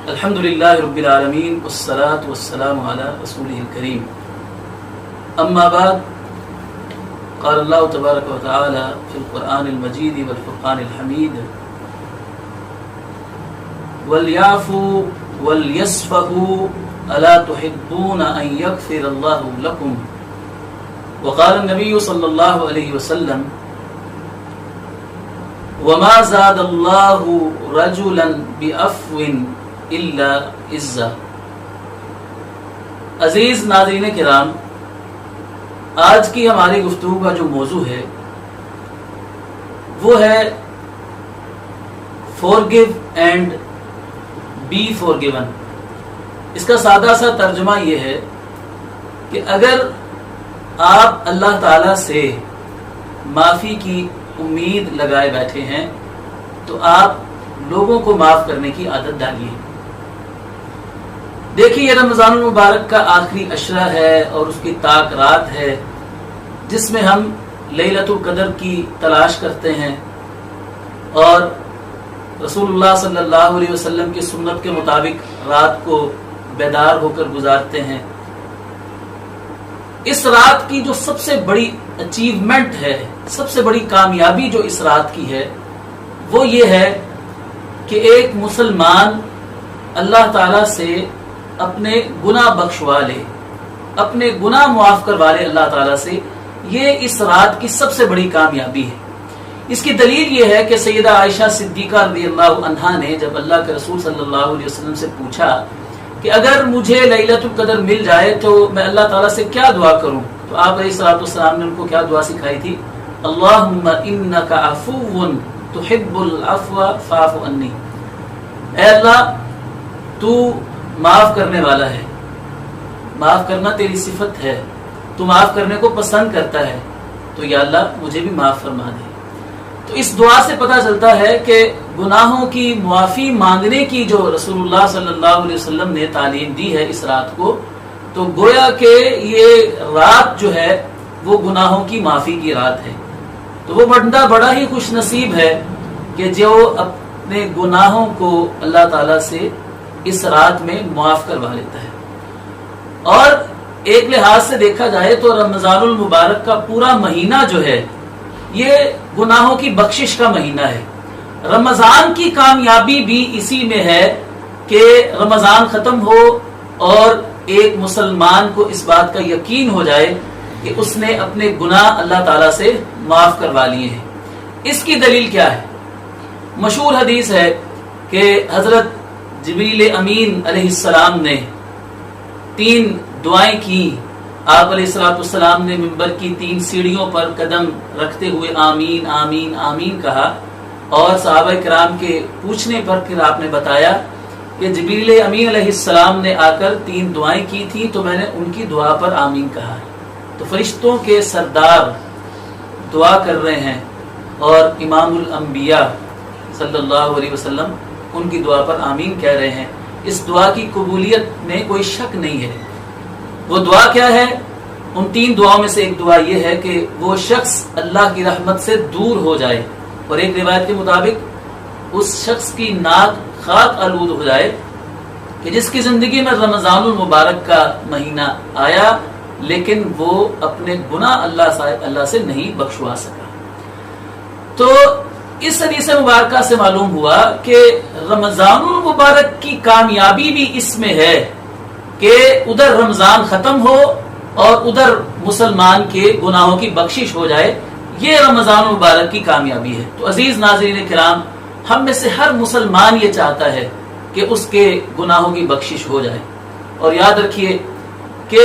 الحمد للہ رب العالمین والصلاة والسلام علی رسولہ الکریم اما بعد قال اللہ تبارک و تعالی فی القرآن المجید والفرقان الحمید وَلْيَعْفُوا وَلْيَصْفَحُوا أَلَا تُحِبُّونَ أَن يَغْفِرَ اللَّهُ لَكُمْ وقال النبی صلی اللہ علیہ وسلم وَمَا زَادَ اللَّهُ رَجُلًا بِعَفْوٍ إِلَّا عِزًّا۔ عزیز ناظرین کرام، آج کی ہماری گفتگو کا جو موضوع ہے وہ ہے forgive and be forgiven۔ اس کا سادہ سا ترجمہ یہ ہے کہ اگر آپ اللہ تعالی سے معافی کی امید لگائے بیٹھے ہیں تو آپ لوگوں کو معاف کرنے کی عادت ڈالیے۔ دیکھیے، یہ رمضان المبارک کا آخری عشرہ ہے اور اس کی طاق رات ہے جس میں ہم لیلۃ القدر کی تلاش کرتے ہیں اور رسول اللہ صلی اللہ علیہ وسلم کی سنت کے مطابق رات کو بیدار ہو کر گزارتے ہیں۔ اس رات کی جو سب سے بڑی اچیومنٹ ہے، سب سے بڑی کامیابی جو اس رات کی ہے وہ یہ ہے کہ ایک مسلمان اللہ تعالی سے اپنے گناہ بخشوا لے، اپنے گناہ معاف کروا لے اللہ تعالی سے۔ یہ اس رات کی سب سے بڑی کامیابی ہے۔ اس کی دلیل یہ ہے کہ سیدہ عائشہ صدیقہ رضی اللہ عنہا نے جب اللہ کے رسول صلی اللہ علیہ وسلم سے پوچھا کہ اگر مجھے لیلۃ القدر مل جائے تو میں اللہ تعالیٰ سے کیا دعا کروں، تو آپ علیہ الصلوۃ والسلام نے ان کو کیا دعا سکھائی تھی؟ اللہم انک عفو تحب العفو فاعف عنی۔ اے اللہ، تو معاف کرنے والا ہے، معاف کرنا تیری صفت ہے، تو معاف کرنے کو پسند کرتا ہے، تو یا اللہ مجھے بھی معاف فرما دے۔ تو اس دعا سے پتہ چلتا ہے کہ گناہوں کی معافی مانگنے کی جو رسول اللہ صلی اللہ علیہ وسلم نے تعلیم دی ہے اس رات کو، تو گویا کہ یہ رات جو ہے وہ گناہوں کی معافی کی رات ہے۔ تو وہ بندہ بڑا ہی خوش نصیب ہے کہ جو اپنے گناہوں کو اللہ تعالیٰ سے اس رات میں معاف کروا لیتا ہے۔ اور ایک لحاظ سے دیکھا جائے تو رمضان المبارک کا پورا مہینہ جو ہے یہ گناہوں کی بخشش کا مہینہ ہے۔ رمضان کی کامیابی بھی اسی میں ہے کہ رمضان ختم ہو اور ایک مسلمان کو اس بات کا یقین ہو جائے کہ اس نے اپنے گناہ اللہ تعالیٰ سے معاف کروا لیے ہیں۔ اس کی دلیل کیا ہے؟ مشہور حدیث ہے کہ حضرت جبریل امین علیہ السلام نے 3 دعائیں کی۔ آپ علیہ السلام نے منبر کی 3 سیڑھیوں پر قدم رکھتے ہوئے آمین آمین آمین کہا، اور صحابہ کرام کے پوچھنے پر پھر آپ نے بتایا کہ جبریل امین علیہ السلام نے آ کر 3 دعائیں کی تھی تو میں نے ان کی دعا پر آمین کہا۔ تو فرشتوں کے سردار دعا کر رہے ہیں اور امام الانبیاء صلی اللہ علیہ وسلم ان کی دعا پر آمین کہہ رہے ہیں۔ اس دعا کی قبولیت میں کوئی شک نہیں ہے۔ وہ دعا کیا ہے؟ ان 3 دعاؤں میں سے ایک دعا یہ ہے کہ وہ شخص اللہ کی رحمت سے دور ہو جائے، اور ایک روایت کے مطابق اس شخص کی ناک خاک آلود ہو جائے کہ جس کی زندگی میں رمضان المبارک کا مہینہ آیا لیکن وہ اپنے گناہ اللہ سے نہیں بخشوا سکا۔ تو اس حدیث مبارکہ سے معلوم ہوا کہ رمضان المبارک کی کامیابی بھی اس میں ہے کہ ادھر رمضان ختم ہو اور ادھر مسلمان کے گناہوں کی بخشش ہو جائے۔ یہ رمضان المبارک کی کامیابی ہے۔ تو عزیز ناظرین کرام، ہم میں سے ہر مسلمان یہ چاہتا ہے کہ اس کے گناہوں کی بخشش ہو جائے۔ اور یاد رکھیے کہ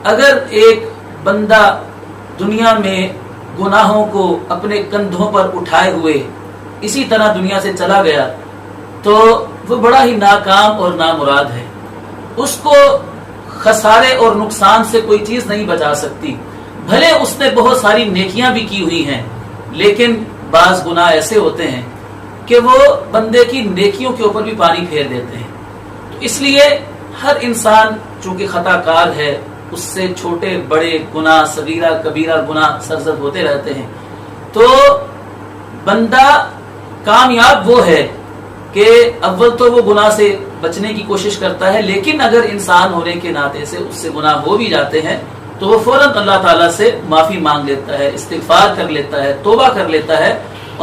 اگر ایک بندہ دنیا میں گناہوں کو اپنے کندھوں پر اٹھائے ہوئے اسی طرح دنیا سے چلا گیا تو وہ بڑا ہی ناکام اور نامراد ہے۔ اس کو خسارے اور نقصان سے کوئی چیز نہیں بچا سکتی۔ بھلے اس نے بہت ساری نیکیاں بھی کی ہوئی ہیں، لیکن بعض گناہ ایسے ہوتے ہیں کہ وہ بندے کی نیکیوں کے اوپر بھی پانی پھیر دیتے ہیں۔ تو اس لیے ہر انسان چونکہ خطا کار ہے، اس سے چھوٹے بڑے گناہ، صغیرہ کبیرہ گناہ سرزد ہوتے رہتے ہیں۔ تو بندہ کامیاب وہ ہے کہ اول تو وہ گناہ سے بچنے کی کوشش کرتا ہے، لیکن اگر انسان ہونے کے ناطے سے اس سے گناہ ہو بھی جاتے ہیں تو وہ فوراً اللہ تعالیٰ سے معافی مانگ لیتا ہے، استغفار کر لیتا ہے، توبہ کر لیتا ہے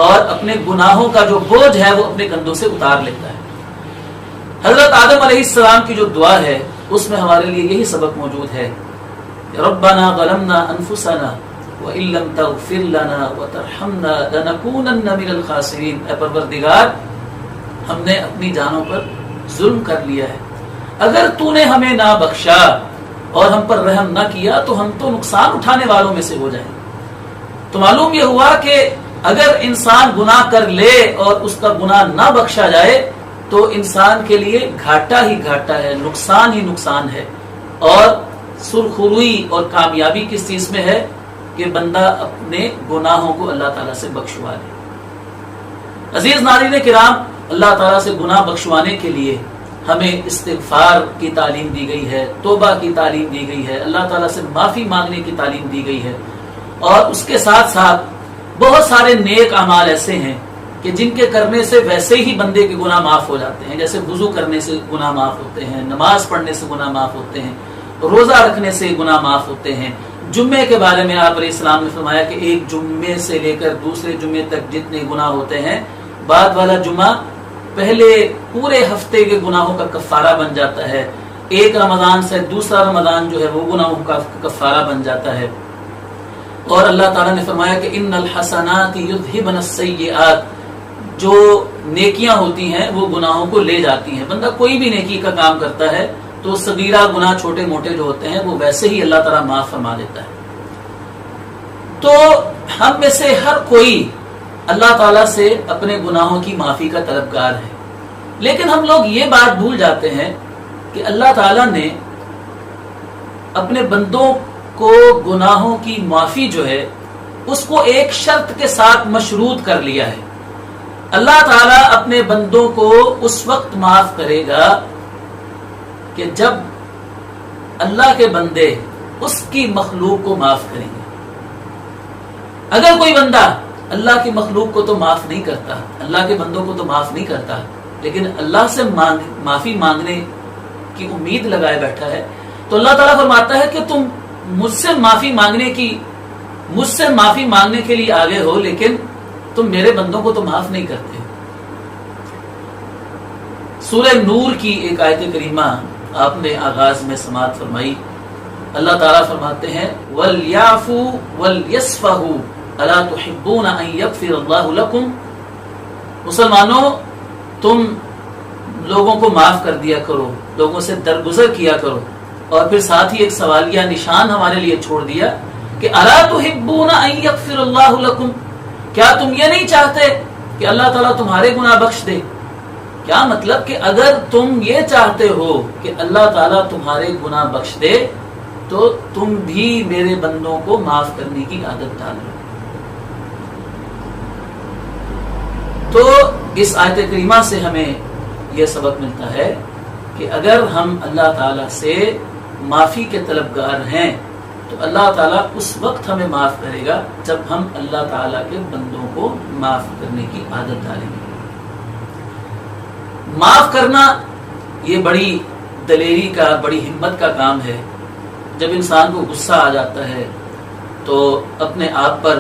اور اپنے گناہوں کا جو بوجھ ہے وہ اپنے کندھوں سے اتار لیتا ہے۔ حضرت آدم علیہ السلام کی جو دعا ہے اس میں ہمارے لیے یہی سبق موجود ہے، ربنا ظلمنا انفسنا وَإِن لَّمْ تَغْفِرْ لَنَا وَتَرْحَمْنَا لَنَكُونَنَّ مِنَ الْخَاسِرِينَ۔ اے پروردگار، ہم نے اپنی جانوں پر ظلم کر لیا ہے، اگر تو نے ہمیں نہ بخشا اور ہم پر رحم نہ کیا تو ہم تو نقصان اٹھانے والوں میں سے ہو جائیں۔ تو معلوم یہ ہوا کہ اگر انسان گناہ کر لے اور اس کا گناہ نہ بخشا جائے تو انسان کے لیے گھاٹا ہی گھاٹا ہے، نقصان ہی نقصان ہے، اور سرخروئی اور کامیابی کس چیز میں ہے کہ بندہ اپنے گناہوں کو اللہ تعالیٰ سے بخشوا لے۔ عزیز ناظرین کرام، اللہ تعالیٰ سے گناہ بخشوانے کے لیے ہمیں استغفار کی تعلیم دی گئی ہے، توبہ کی تعلیم دی گئی ہے، اللہ تعالیٰ سے معافی مانگنے کی تعلیم دی گئی ہے، اور اس کے ساتھ ساتھ بہت سارے نیک اعمال ایسے ہیں کہ جن کے کرنے سے ویسے ہی بندے کے گناہ معاف ہو جاتے ہیں، جیسے وضو کرنے سے گناہ معاف ہوتے ہیں، نماز پڑھنے سے گناہ معاف ہوتے ہیں، روزہ رکھنے سے گناہ معاف ہوتے ہیں۔ جمعے کے بارے میں آپ علیہ السلام نے فرمایا کہ ایک جمعے سے لے کر دوسرے جمعے تک جتنے گناہ ہوتے ہیں، بعد والا جمعہ پہلے پورے ہفتے کے گناہوں کا کفارہ بن جاتا ہے، ایک رمضان سے دوسرا رمضان جو ہے وہ گناہوں کا کفارہ بن جاتا ہے۔ اور اللہ تعالیٰ نے فرمایا کہ ان الحسنات یذھبن السیئات، جو نیکیاں ہوتی ہیں وہ گناہوں کو لے جاتی ہیں۔ بندہ کوئی بھی نیکی کا کام کرتا ہے تو صغیرہ گناہ چھوٹے موٹے جو ہوتے ہیں وہ ویسے ہی اللہ تعالیٰ معاف فرما دیتا ہے۔ تو ہم میں سے ہر کوئی اللہ تعالیٰ سے اپنے گناہوں کی معافی کا طلبگار ہے، لیکن ہم لوگ یہ بات بھول جاتے ہیں کہ اللہ تعالیٰ نے اپنے بندوں کو گناہوں کی معافی جو ہے اس کو ایک شرط کے ساتھ مشروط کر لیا ہے۔ اللہ تعالیٰ اپنے بندوں کو اس وقت معاف کرے گا کہ جب اللہ کے بندے اس کی مخلوق کو معاف کریں گے۔ اگر کوئی بندہ اللہ کی مخلوق کو تو معاف نہیں کرتا، اللہ کے بندوں کو تو معاف نہیں کرتا، لیکن اللہ سے معافی مانگنے کی امید لگائے بیٹھا ہے، تو اللہ تعالیٰ فرماتا ہے کہ تم مجھ سے معافی مانگنے کے لیے آگے ہو، لیکن تم میرے بندوں کو تو معاف نہیں کرتے۔ سورہ نور کی ایک آیت کریمہ آپ نے آغاز میں سماعت فرمائی، اللہ تعالیٰ فرماتے ہیں وَلْيَعْفُوا وَلْيَصْفَحُوا أَلَا تُحِبُّونَ أَن يَغْفِرَ اللَّهُ لَكُمْ۔ مسلمانوں، تم لوگوں کو معاف کر دیا کرو، لوگوں سے درگزر کیا کرو، اور پھر ساتھ ہی ایک سوالیہ نشان ہمارے لیے چھوڑ دیا کہ أَلَا تُحِبُّونَ أَن يَغْفِرَ اللَّهُ لَكُمْ، کیا تم یہ نہیں چاہتے کہ اللہ تعالیٰ تمہارے گناہ بخش دے؟ کیا مطلب کہ اگر تم یہ چاہتے ہو کہ اللہ تعالیٰ تمہارے گناہ بخش دے تو تم بھی میرے بندوں کو معاف کرنے کی عادت ڈال لو۔ تو اس آیت کریمہ سے ہمیں یہ سبق ملتا ہے کہ اگر ہم اللہ تعالیٰ سے معافی کے طلبگار ہیں تو اللہ تعالیٰ اس وقت ہمیں معاف کرے گا جب ہم اللہ تعالیٰ کے بندوں کو معاف کرنے کی عادت ڈالیں گے۔ معاف کرنا یہ بڑی دلیری کا، بڑی ہمت کا کام ہے۔ جب انسان کو غصہ آ جاتا ہے تو اپنے آپ پر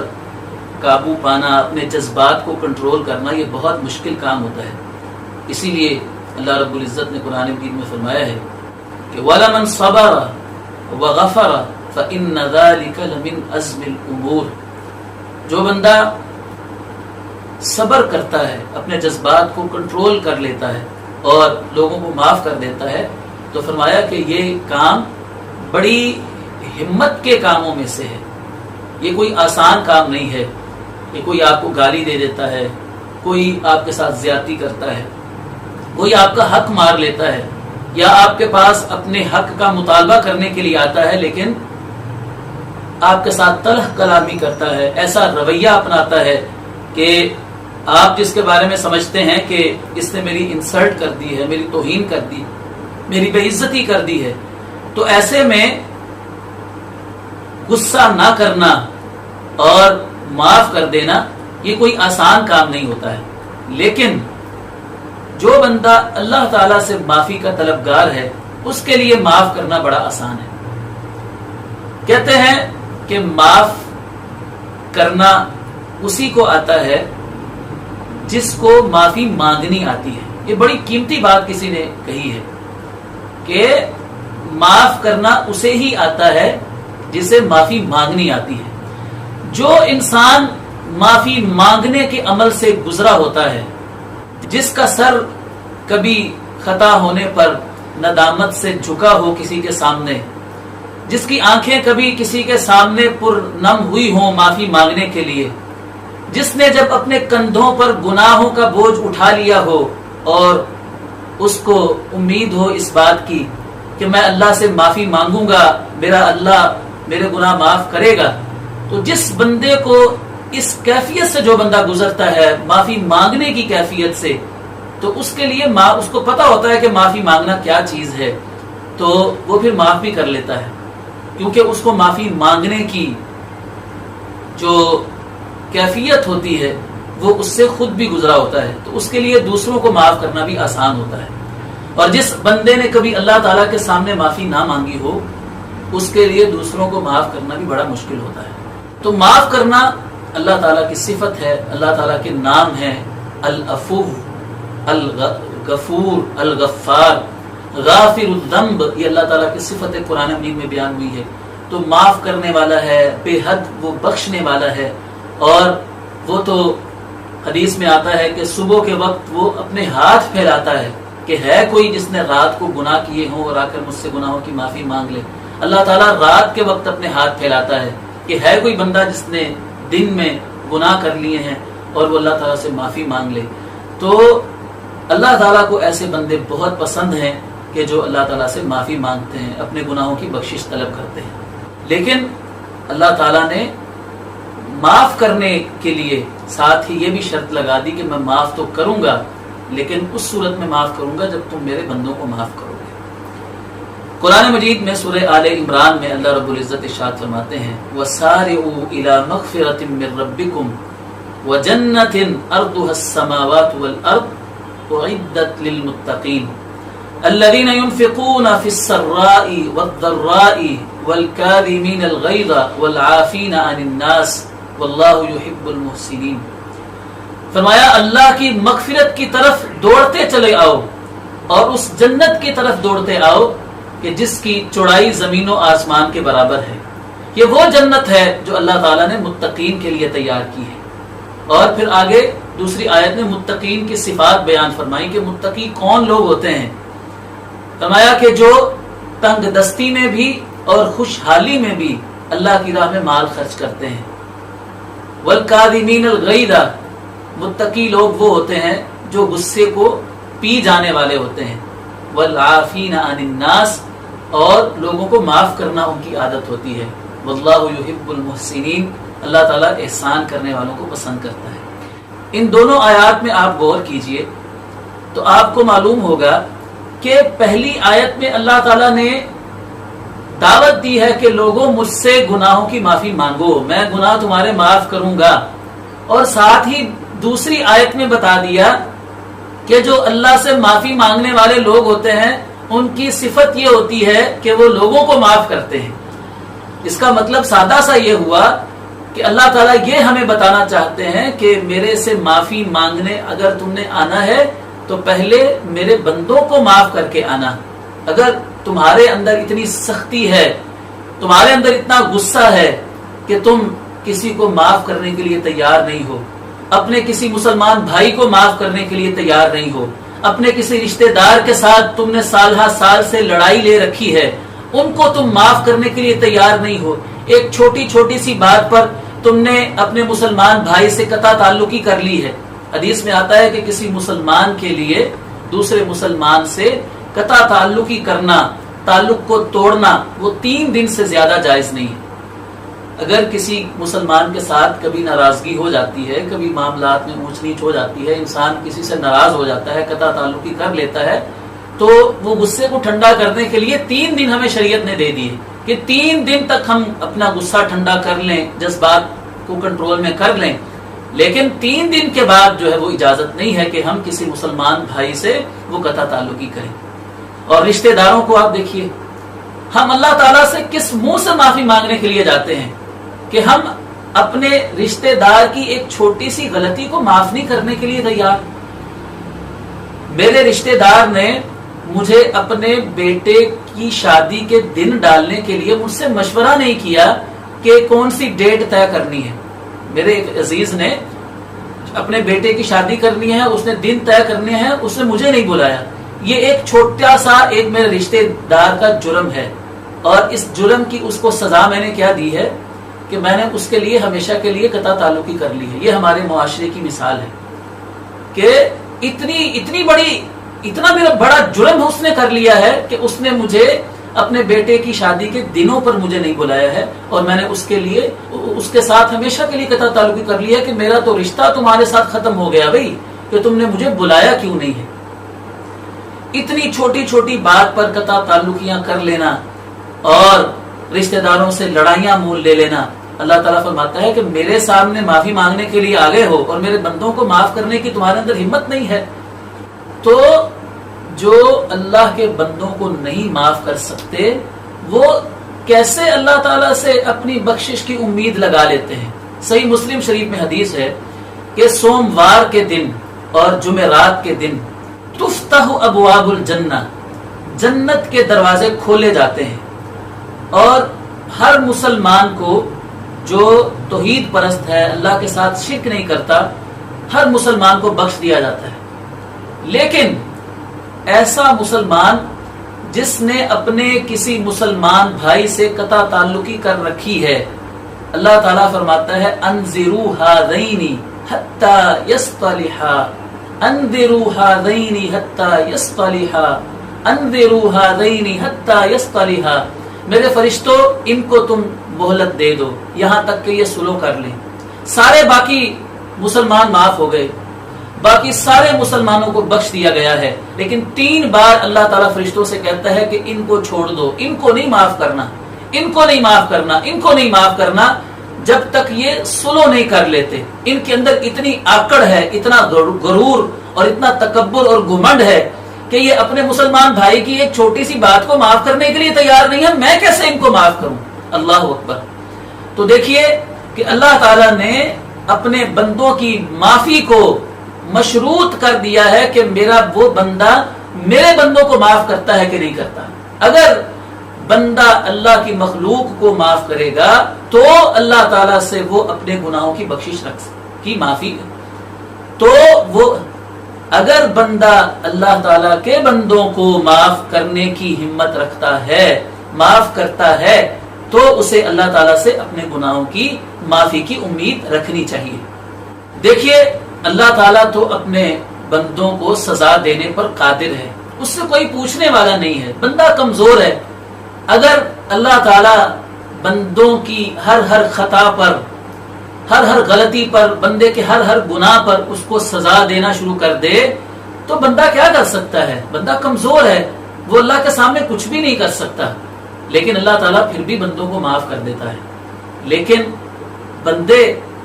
قابو پانا، اپنے جذبات کو کنٹرول کرنا یہ بہت مشکل کام ہوتا ہے۔ اسی لیے اللہ رب العزت نے قرآن مجید میں فرمایا ہے کہ وَلَمَنْ صَبَرَ وَغَفَرَ فَإِنَّ ذَلِكَ لَمِنْ عَزْمِ الْأُمُورِ، جو بندہ صبر کرتا ہے، اپنے جذبات کو کنٹرول کر لیتا ہے اور لوگوں کو معاف کر دیتا ہے، تو فرمایا کہ یہ کام بڑی ہمت کے کاموں میں سے ہے۔ یہ کوئی آسان کام نہیں ہے کہ کوئی آپ کو گالی دے دیتا ہے، کوئی آپ کے ساتھ زیادتی کرتا ہے، کوئی آپ کا حق مار لیتا ہے، یا آپ کے پاس اپنے حق کا مطالبہ کرنے کے لیے آتا ہے لیکن آپ کے ساتھ تلخ کلامی کرتا ہے، ایسا رویہ اپناتا ہے کہ آپ جس کے بارے میں سمجھتے ہیں کہ اس نے میری انسلٹ کر دی ہے، میری توہین کر دی، میری بے عزتی کر دی ہے، تو ایسے میں غصہ نہ کرنا اور معاف کر دینا یہ کوئی آسان کام نہیں ہوتا ہے۔ لیکن جو بندہ اللہ تعالیٰ سے معافی کا طلبگار ہے اس کے لیے معاف کرنا بڑا آسان ہے. کہتے ہیں کہ معاف کرنا اسی کو آتا ہے جس کو معافی مانگنی آتی ہے. یہ بڑی قیمتی بات کسی نے کہی ہے کہ معاف کرنا اسے ہی آتا ہے جسے معافی مانگنی آتی ہے. جو انسان معافی مانگنے کے عمل سے گزرا ہوتا ہے، جس کا سر کبھی خطا ہونے پر ندامت سے جھکا ہو کسی کے سامنے، جس کی آنکھیں کبھی کسی کے سامنے پر نم ہوئی ہوں معافی مانگنے کے لیے، جس نے جب اپنے کندھوں پر گناہوں کا بوجھ اٹھا لیا ہو اور اس کو امید ہو اس بات کی کہ میں اللہ سے معافی مانگوں گا، میرا اللہ میرے گناہ معاف کرے گا، تو جس بندے کو اس کیفیت سے جو بندہ گزرتا ہے معافی مانگنے کی کیفیت سے، تو اس کے لیے اس کو پتا ہوتا ہے کہ معافی مانگنا کیا چیز ہے، تو وہ پھر معاف بھی کر لیتا ہے، کیونکہ اس کو معافی مانگنے کی جو کیفیت ہوتی ہے وہ اس سے خود بھی گزرا ہوتا ہے، تو اس کے لیے دوسروں کو معاف کرنا بھی آسان ہوتا ہے. اور جس بندے نے کبھی اللہ تعالیٰ کے سامنے معافی نہ مانگی ہو اس کے لیے دوسروں کو معاف کرنا بھی بڑا مشکل ہوتا ہے. تو معاف کرنا اللہ تعالیٰ کی صفت ہے، اللہ تعالیٰ کے نام ہے. العفو، الغفور، الغفار، غافر الذنب، یہ اللہ تعالیٰ کی صفت قرآن مجید میں بیان ہوئی ہے. تو معاف کرنے والا ہے، بے حد وہ بخشنے والا ہے. اور وہ تو حدیث میں آتا ہے کہ صبح کے وقت وہ اپنے ہاتھ پھیلاتا ہے کہ ہے کوئی جس نے رات کو گناہ کیے ہوں اور آ کر مجھ سے گناہوں کی معافی مانگ لے. اللہ تعالیٰ رات کے وقت اپنے ہاتھ پھیلاتا ہے کہ ہے کوئی بندہ جس نے دن میں گناہ کر لیے ہیں اور وہ اللہ تعالیٰ سے معافی مانگ لے. تو اللہ تعالیٰ کو ایسے بندے بہت پسند ہیں کہ جو اللہ تعالیٰ سے معافی مانگتے ہیں، اپنے گناہوں کی بخشش طلب کرتے ہیں. لیکن اللہ تعالیٰ نے معاف کرنے کے لیے ساتھ ہی یہ بھی شرط لگا دی کہ میں معاف تو کروں گا، لیکن اس صورت میں معاف کروں گا جب تم میرے بندوں کو معاف کرو گے. قرآن مجید میں سورہ آل عمران میں اللہ رب العزت ارشاد فرماتے ہیں وَسَارِعُوا إِلَى مَغْفِرَةٍ مِّن رَّبِّكُمْ وَجَنَّةٍ أَرْضُهَا السَّمَاوَاتُ وَالْأَرْضُ أُعِدَّتْ لِلْمُتَّقِينَ الَّذِينَ يُنْفِقُونَ فِي السَّرَّاءِ وَالضَّرَّاءِ وَالْكَاظِمِينَ الْغَيْظَ وَالْعَافِينَ عَنِ النَّاسِ وَاللَّهُ يُحِبُّ الْمُحْسِنِينَ. فرمایا اللہ کی مغفرت کی طرف دوڑتے چلے آؤ اور اس جنت کی طرف دوڑتے آؤ کہ جس کی چوڑائی زمین و آسمان کے برابر ہے. یہ وہ جنت ہے جو اللہ تعالیٰ نے متقین کے لیے تیار کی ہے. اور پھر آگے دوسری آیت میں متقین کی صفات بیان فرمائی کہ متقی کون لوگ ہوتے ہیں. فرمایا کہ جو تنگ دستی میں بھی اور خوشحالی میں بھی اللہ کی راہ میں مال خرچ کرتے ہیں. والکاظمین الغیظ، متقی لوگ وہ ہوتے ہیں جو غصے کو پی جانے والے ہوتے ہیں. والعافین عن الناس، اور لوگوں کو معاف کرنا ان کی عادت ہوتی ہے. واللہ یحب المحسنین، اللہ تعالیٰ احسان کرنے والوں کو پسند کرتا ہے. ان دونوں آیات میں آپ غور کیجئے تو آپ کو معلوم ہوگا کہ پہلی آیت میں اللہ تعالیٰ نے دعوت دی ہے کہ لوگوں مجھ سے گناہوں کی معافی مانگو، میں گناہ تمہارے معاف کروں گا. اور ساتھ ہی دوسری آیت میں بتا دیا کہ جو اللہ سے معافی مانگنے والے لوگ ہوتے ہیں ان کی صفت یہ ہوتی ہے کہ وہ لوگوں کو معاف کرتے ہیں. اس کا مطلب سادہ سا یہ ہوا کہ اللہ تعالیٰ یہ ہمیں بتانا چاہتے ہیں کہ میرے سے معافی مانگنے اگر تم نے آنا ہے تو پہلے میرے بندوں کو معاف کر کے آنا. اگر تمہارے اندر اتنی سختی ہے، تمہارے اندر اتنا غصہ ہے کہ تم کسی کو معاف کرنے کے لیے تیار نہیں ہو، اپنے کسی مسلمان بھائی کو معاف کرنے کے لیے تیار نہیں ہو، اپنے کسی رشتہ دار کے ساتھ تم نے سالہ سال سے لڑائی لے رکھی ہے، ان کو تم معاف کرنے کے لیے تیار نہیں ہو، ایک چھوٹی چھوٹی سی بات پر تم نے اپنے مسلمان بھائی سے قطع تعلقی کر لی ہے. حدیث میں آتا ہے کہ کسی مسلمان کے لیے دوسرے مسلمان سے قطع تعلقی کرنا، تعلق کو توڑنا، وہ 3 دن سے زیادہ جائز نہیں ہے. اگر کسی مسلمان کے ساتھ کبھی ناراضگی ہو جاتی ہے، کبھی معاملات میں اونچ نیچ ہو جاتی ہے، انسان کسی سے ناراض ہو جاتا ہے، قطع تعلقی کر لیتا ہے، تو وہ غصے کو ٹھنڈا کرنے کے لیے 3 دن ہمیں شریعت نے دے دی ہے کہ 3 دن تک ہم اپنا غصہ ٹھنڈا کر لیں، جذبات کو کنٹرول میں کر لیں. لیکن 3 دن کے بعد جو ہے وہ اجازت نہیں ہے کہ ہم کسی مسلمان بھائی سے وہ قطع تعلقی کریں. اور رشتہ داروں کو آپ دیکھیے، ہم اللہ تعالیٰ سے کس منہ سے معافی مانگنے کے لیے جاتے ہیں کہ ہم اپنے رشتہ دار کی ایک چھوٹی سی غلطی کو معاف نہیں کرنے کے لیے تیار. میرے رشتہ دار نے مجھے اپنے بیٹے کی شادی کے دن ڈالنے کے لیے مجھ سے مشورہ نہیں کیا کہ کون سی ڈیٹ طے کرنی ہے. میرے عزیز نے اپنے بیٹے کی شادی کرنی ہے، اس نے دن طے کرنے ہیں، اس نے مجھے نہیں بلایا. یہ ایک چھوٹا سا ایک میرے رشتہ دار کا جرم ہے، اور اس جرم کی اس کو سزا میں نے کیا دی ہے کہ میں نے اس کے لیے ہمیشہ کے لیے قطع تعلقی کر لی ہے. یہ ہمارے معاشرے کی مثال ہے کہ اتنا میرا بڑا جرم اس نے کر لیا ہے کہ اس نے مجھے اپنے بیٹے کی شادی کے دنوں پر مجھے نہیں بلایا ہے، اور میں نے اس کے ساتھ ہمیشہ کے لیے قطع تعلقی کر لیا کہ میرا تو رشتہ تمہارے ساتھ ختم ہو گیا بھائی کہ تم نے مجھے بلایا کیوں نہیں ہے. اتنی چھوٹی چھوٹی بات پر قطع تعلقیاں کر لینا اور رشتہ داروں سے لڑائیاں مول لے لینا. اللہ تعالیٰ فرماتا ہے کہ میرے سامنے معافی مانگنے کے لیے آگے ہو اور میرے بندوں کو معاف کرنے کی تمہارے اندر ہمت نہیں ہے. تو جو اللہ کے بندوں کو نہیں معاف کر سکتے وہ کیسے اللہ تعالیٰ سے اپنی بخشش کی امید لگا لیتے ہیں. صحیح مسلم شریف میں حدیث ہے کہ سوموار کے دن اور جمعرات کے دن تفتح ابواب الجنہ، جنت کے دروازے کھولے جاتے ہیں، اور ہر مسلمان کو جو توحید پرست ہے، اللہ کے ساتھ شرک نہیں کرتا، ہر مسلمان کو بخش دیا جاتا ہے. لیکن ایسا مسلمان جس نے اپنے کسی مسلمان بھائی سے قطع تعلقی کر رکھی ہے، اللہ تعالیٰ فرماتا ہے انذروا هذین حتی یصطلحا، انذروا هذین حتی یصطلحا، انذروا هذین حتی یصطلحا. میرے فرشتوں ان کو تم مہلت دے دو یہاں تک کہ یہ صلح کر لیں. سارے باقی مسلمان معاف ہو گئے، باقی سارے مسلمانوں کو بخش دیا گیا ہے، لیکن 3 بار اللہ تعالیٰ فرشتوں سے کہتا ہے کہ ان کو چھوڑ دو، ان کو نہیں معاف کرنا، ان کو نہیں معاف کرنا، ان کو نہیں معاف کرنا جب تک یہ صلح نہیں کر لیتے. ان کے اندر اتنی آکڑ ہے، اتنا غرور اور اتنا تکبر اور گھمنڈ ہے کہ یہ اپنے مسلمان بھائی کی ایک چھوٹی سی بات کو معاف کرنے کے لیے تیار نہیں ہے. میں کیسے ان کو معاف کروں؟ اللہ اکبر. تو دیکھیے کہ اللہ تعالیٰ نے اپنے بندوں کی معافی کو مشروط کر دیا ہے کہ میرا وہ بندہ میرے بندوں کو معاف کرتا ہے کہ نہیں کرتا. اگر بندہ اللہ کی مخلوق کو معاف کرے گا تو اللہ تعالیٰ سے وہ اپنے گناہوں کی بخشش کی معافی، تو وہ اگر بندہ اللہ تعالیٰ کے بندوں کو معاف کرنے کی ہمت رکھتا ہے، معاف کرتا ہے، تو اسے اللہ تعالیٰ سے اپنے گناہوں کی معافی کی امید رکھنی چاہیے. دیکھیے اللہ تعالیٰ تو اپنے بندوں کو سزا دینے پر قادر ہے، اس سے کوئی پوچھنے والا نہیں ہے. بندہ کمزور ہے، اگر اللہ تعالیٰ بندوں کی ہر خطا پر، ہر غلطی پر، بندے کے ہر گناہ پر اس کو سزا دینا شروع کر دے تو بندہ کیا کر سکتا ہے؟ بندہ کمزور ہے، وہ اللہ کے سامنے کچھ بھی نہیں کر سکتا. لیکن اللہ تعالیٰ پھر بھی بندوں کو معاف کر دیتا ہے. لیکن بندے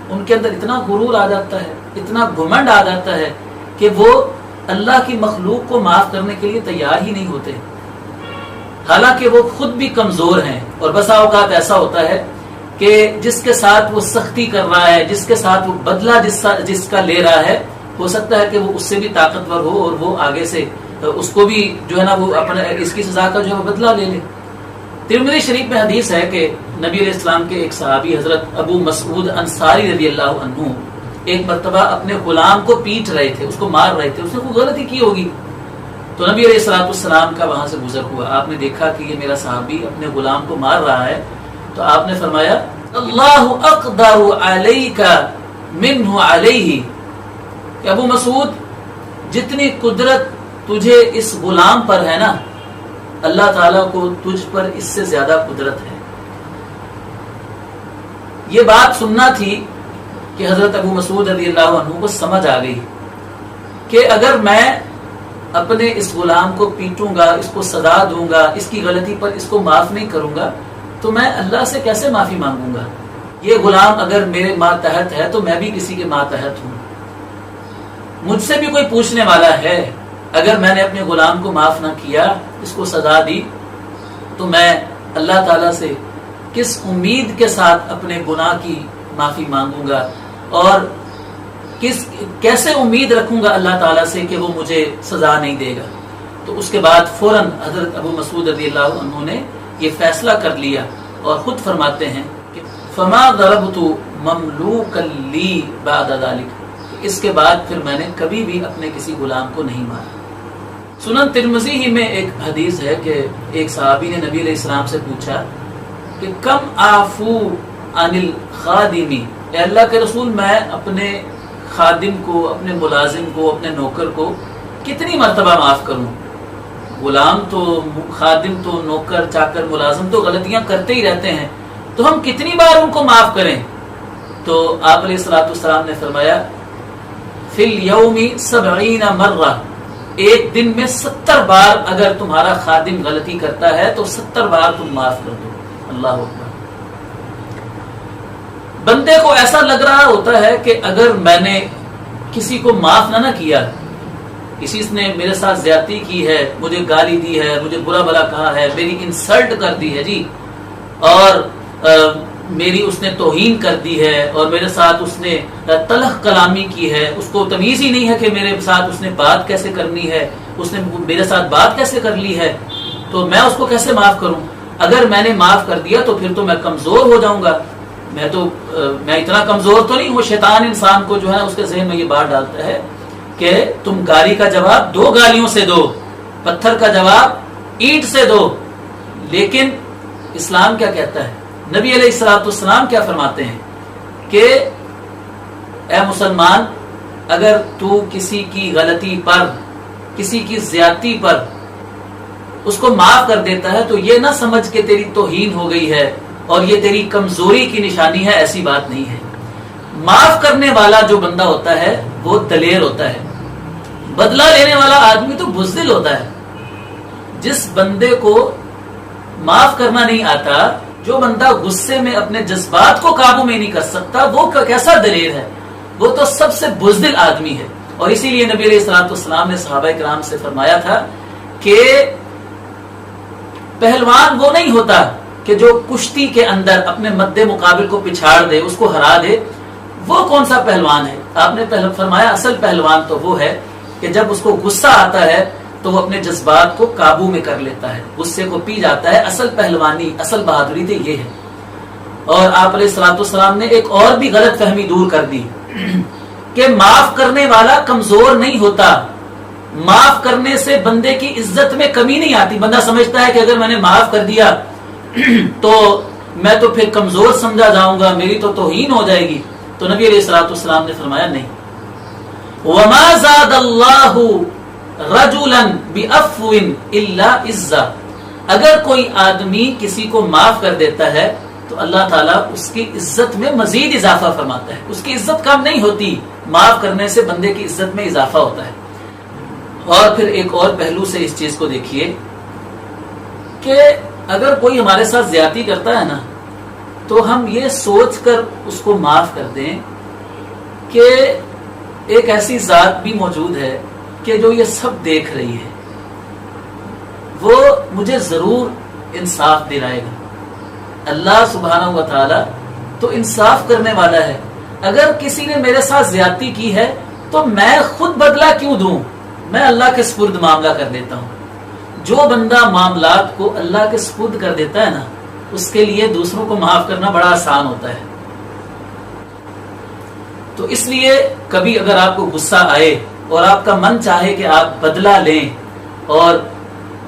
ان کے اندر اتنا غرور آ جاتا ہے، اتنا گھمنڈ آ جاتا ہے کہ وہ اللہ کی مخلوق کو معاف کرنے کے لیے تیار ہی نہیں ہوتے، حالانکہ وہ خود بھی کمزور ہیں. اور بسا اوقات ایسا ہوتا ہے کہ جس کے ساتھ وہ سختی کر رہا ہے، جس کے ساتھ وہ بدلہ جس کا لے رہا ہے، ہو سکتا ہے کہ وہ اس سے بھی طاقتور ہو اور وہ آگے سے اس کو بھی جو ہے نا وہ اپنے اس کی سزا کا جو ہے بدلہ لے لے. ترمذی شریف میں حدیث ہے کہ نبی علیہ السلام کے ایک صحابی حضرت ابو مسعود انصاری رضی اللہ عنہ ایک مرتبہ اپنے غلام کو پیٹ رہے تھے، اس کو مار رہے تھے، اس نے کوئی غلطی کی ہوگی. تو نبی علیہ السلام کا وہاں سے گزر ہوا، آپ نے دیکھا کہ یہ میرا صحابی اپنے غلام کو مار رہا ہے، تو آپ نے فرمایا اللہ اقدر علیک منہ علیہ، کہ ابو مسعود جتنی قدرت تجھے اس غلام پر ہے نا، اللہ تعالیٰ کو تجھ پر اس سے زیادہ قدرت ہے. یہ بات سننا تھی کہ حضرت ابو مسعود رضی اللہ عنہ کو سمجھ آ گئی کہ اگر میں اپنے اس غلام کو پیٹوں گا، اس کو سزا دوں گا، اس کی غلطی پر اس کو معاف نہیں کروں گا، تو میں اللہ سے کیسے معافی مانگوں گا. یہ غلام اگر میرے ماتحت ہے تو میں بھی کسی کے ماتحت ہوں. مجھ سے بھی کوئی پوچھنے والا ہے. اگر میں نے اپنے غلام کو معاف نہ کیا، اس کو سزا دی، تو میں اللہ تعالیٰ سے کس امید کے ساتھ اپنے گناہ کی معافی مانگوں گا، اور کیسے امید رکھوں گا اللہ تعالیٰ سے کہ وہ مجھے سزا نہیں دے گا. تو اس کے بعد فوراً حضرت ابو مسعود رضی اللہ عنہ نے یہ فیصلہ کر لیا اور خود فرماتے ہیں کہ فما ضربت مملوکا لی بعد ذلك، اس کے بعد پھر میں نے کبھی بھی اپنے کسی غلام کو نہیں مارا. سنن ترمذی ہی میں ایک حدیث ہے کہ ایک صحابی نے نبی علیہ السلام سے پوچھا کہ کم عفو عن الخادم، اے اللہ کے رسول میں اپنے خادم کو، اپنے ملازم کو، اپنے نوکر کو کتنی مرتبہ معاف کروں؟ غلام تو، خادم تو، نوکر چاکر ملازم تو غلطیاں کرتے ہی رہتے ہیں، تو ہم کتنی بار ان کو معاف کریں؟ تو آپ علیہ الصلوۃ والسلام نے فرمایا فی الیوم 70 مرہ، ایک دن میں 70 بار اگر تمہارا خادم غلطی کرتا ہے تو 70 بار تم معاف کر دو. اللہ اکبر. بندے کو ایسا لگ رہا ہوتا ہے کہ اگر میں نے کسی کو معاف نہ کیا، کسی نے میرے ساتھ زیادتی کی ہے، مجھے گالی دی ہے، مجھے برا بھلا کہا ہے، میری انسلٹ کر دی ہے جی، اور میری اس نے توہین کر دی ہے، اور میرے ساتھ اس نے تلخ کلامی کی ہے، اس کو تمیز ہی نہیں ہے کہ میرے ساتھ اس نے بات کیسے کرنی ہے، اس نے میرے ساتھ بات کیسے کر لی ہے، تو میں اس کو کیسے معاف کروں؟ اگر میں نے معاف کر دیا تو پھر تو میں کمزور ہو جاؤں گا. میں اتنا کمزور تو نہیں ہوں. شیطان انسان کو جو ہے اس کے ذہن میں یہ بات ڈالتا ہے کہ تم گالی کا جواب 2 گالیوں سے دو، پتھر کا جواب اینٹ سے دو. لیکن اسلام کیا کہتا ہے؟ نبی علیہ الصلوۃ والسلام کیا فرماتے ہیں کہ اے مسلمان، اگر تو کسی کی غلطی پر، کسی کی زیادتی پر اس کو معاف کر دیتا ہے تو یہ نہ سمجھ کہ تیری توہین ہو گئی ہے اور یہ تیری کمزوری کی نشانی ہے. ایسی بات نہیں ہے. معاف کرنے والا جو بندہ ہوتا ہے وہ دلیر ہوتا ہے. بدلہ لینے والا آدمی تو بزدل ہوتا ہے. جس بندے کو معاف کرنا نہیں آتا، جو بندہ غصے میں اپنے جذبات کو قابو میں نہیں کر سکتا، وہ کیسا دلیر ہے؟ وہ تو سب سے بزدل آدمی ہے. اور اسی لیے نبی علیہ الصلوۃ والسلام نے صحابہ کرام سے فرمایا تھا کہ پہلوان وہ نہیں ہوتا کہ جو کشتی کے اندر اپنے مد مقابل کو پچھاڑ دے، اس کو ہرا دے. وہ کون سا پہلوان ہے؟ آپ نے فرمایا اصل پہلوان تو وہ ہے کہ جب اس کو غصہ آتا ہے تو وہ اپنے جذبات کو قابو میں کر لیتا ہے، غصے کو پی جاتا ہے. اصل پہلوانی، اصل بہادری تو یہ ہے. اور آپ علیہ الصلوۃ والسلام نے ایک اور بھی غلط فہمی دور کر دی کہ معاف کرنے والا کمزور نہیں ہوتا. معاف کرنے سے بندے کی عزت میں کمی نہیں آتی. بندہ سمجھتا ہے کہ اگر میں نے معاف کر دیا تو میں تو پھر کمزور سمجھا جاؤں گا، میری تو توہین ہو جائے گی. تو نبی علیہ الصلوۃ والسلام نے فرمایا نہیں. وما زاد اللہ رجلا بعفو الا عزا، اگر کوئی آدمی کسی کو معاف کر دیتا ہے تو اللہ تعالیٰ اس کی عزت میں مزید اضافہ فرماتا ہے. اس کی عزت کم نہیں ہوتی، معاف کرنے سے بندے کی عزت میں اضافہ ہوتا ہے. اور پھر ایک اور پہلو سے اس چیز کو دیکھیے کہ اگر کوئی ہمارے ساتھ زیادتی کرتا ہے نا، تو ہم یہ سوچ کر اس کو معاف کر دیں کہ ایک ایسی ذات بھی موجود ہے کہ جو یہ سب دیکھ رہی ہے، وہ مجھے ضرور انصاف دلائے گا. اللہ سبحانہ و تعالی تو انصاف کرنے والا ہے. اگر کسی نے میرے ساتھ زیادتی کی ہے تو میں خود بدلہ کیوں دوں؟ میں اللہ کے سپرد معاملہ کر دیتا ہوں. جو بندہ معاملات کو اللہ کے سپرد کر دیتا ہے نا، اس کے لیے دوسروں کو معاف کرنا بڑا آسان ہوتا ہے. تو اس لیے کبھی اگر آپ کو غصہ آئے اور آپ کا من چاہے کہ آپ بدلہ لیں اور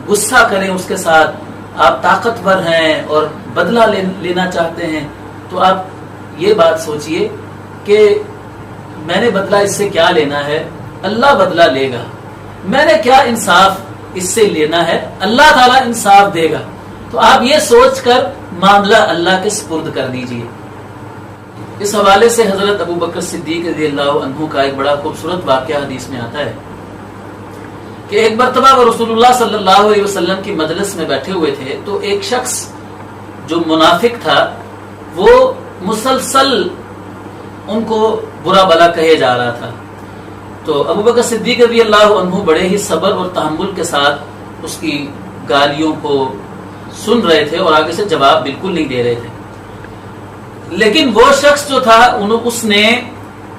غصہ کریں اس کے ساتھ، آپ طاقتور ہیں اور بدلہ لینا چاہتے ہیں، تو آپ یہ بات سوچئے کہ میں نے بدلہ اس سے کیا لینا ہے؟ اللہ بدلہ لے گا. میں نے کیا انصاف اس سے لینا ہے؟ اللہ تعالیٰ انصاف دے گا. تو آپ یہ سوچ کر معاملہ اللہ کے سپرد کر دیجئے. اس حوالے سے حضرت ابو بکر صدیق رضی اللہ عنہ کا ایک بڑا خوبصورت واقعہ حدیث میں آتا ہے کہ ایک مرتبہ وہ رسول اللہ صلی اللہ علیہ وسلم کی مجلس میں بیٹھے ہوئے تھے، تو ایک شخص جو منافق تھا وہ مسلسل ان کو برا بلا کہے جا رہا تھا. تو ابو بکر صدیق رضی اللہ عنہ بڑے ہی صبر اور تحمل کے ساتھ اس کی گالیوں کو سن رہے تھے اور آگے سے جواب بالکل نہیں دے رہے تھے. لیکن وہ شخص جو تھا اس نے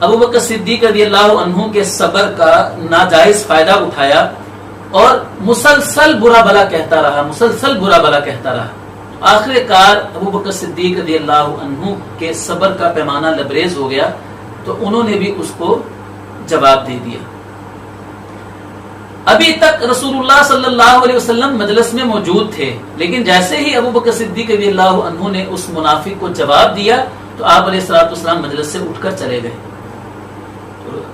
ابو بکر صدیق رضی اللہ عنہ کے صبر کا ناجائز فائدہ اٹھایا اور مسلسل برا بلا کہتا رہا. آخر کار ابو بکر صدیق رضی اللہ عنہ کے صبر کا پیمانہ لبریز ہو گیا تو انہوں نے بھی اس کو جواب دے دیا. ابھی تک رسول اللہ صلی اللہ علیہ وسلم مجلس میں موجود تھے، لیکن جیسے ہی ابو بکر صدیق رضی اللہ عنہ نے اس منافق کو جواب دیا تو آپ علیہ الصلوۃ والسلام مجلس سے اٹھ کر چلے گئے.